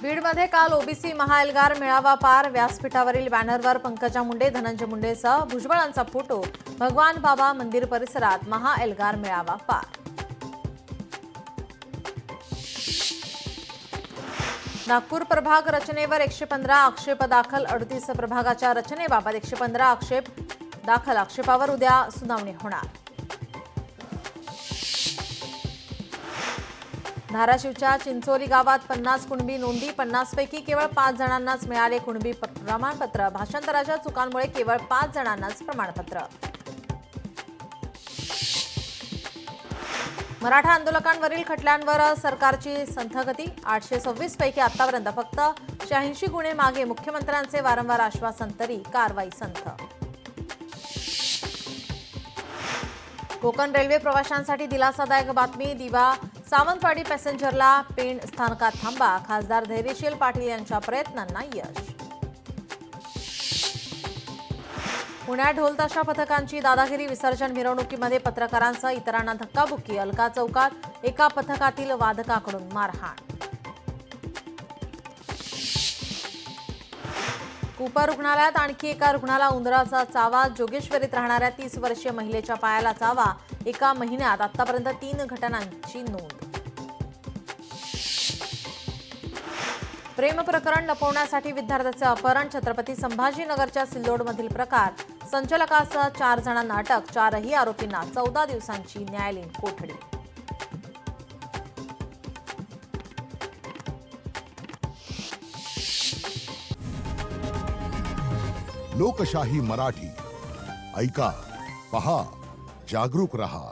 बीडमध्ये काल ओबीसी महाएल्गार मेळावा पार. व्यासपीठावरील बॅनरवर पंकजा मुंडे, धनंजय मुंडेसह भुजबळांचा फोटो. भगवान बाबा मंदिर परिसरात महाएल्गार मेळावा पार. नागपूर प्रभाग रचनेवर 115 आक्षेप दाखल. 38 प्रभागाच्या रचनेबाबत 115 आक्षेप दाखल. आक्षेपावर उद्या सुनावणी होणार. धाराशिवच्या चिंचोली गावात 50 कुणबी नोंदी. 50 पैकी केवळ 5 जणांनाच मिळाले कुणबी प्रमाणपत्र. भाषांतराच्या चुकांमुळे केवळ 5 जणांनाच प्रमाणपत्र. मराठा आंदोलकांवरील खटल्यांवर सरकारची संथगती. 826 पैकी आतापर्यंत फक्त 86 गुन्हे मागे. मुख्यमंत्र्यांचे वारंवार आश्वासन, तरी कारवाई संथ. कोकण रेल्वे प्रवाशांसाठी दिलासादायक बातमी. दिवा सावंतवाडी पॅसेंजरला पेण स्थानकात थांबा. खासदार धैर्यशील पाटील यांच्या प्रयत्नांना यश. पुण्यात ढोलताशा पथकांची दादागिरी. विसर्जन मिरवणुकीमध्ये पत्रकारांसह इतरांना धक्काबुक्की. अलका चौकात एका पथकातील वादकाकडून मारहाण. कूपर रुग्णालयात आणखी एका रुग्णाला उंदराचा चावा. जोगेश्वरीत राहणाऱ्या 30 वर्षीय महिलेच्या पायाला चावा. एका महिन्यात आतापर्यंत 3 घटनांची नोंद. प्रेम प्रकरण लपवण्यासाठी विद्यार्थ्याचे अपहरण. छत्रपती संभाजीनगरच्या सिल्लोडमधील प्रकार. संचालकासह 4 जणांना अटक. 4ही आरोपींना 14 दिवसांची न्यायालयीन कोठडी. लोकशाही मराठी ऐका, पहा, जागरूक रहा.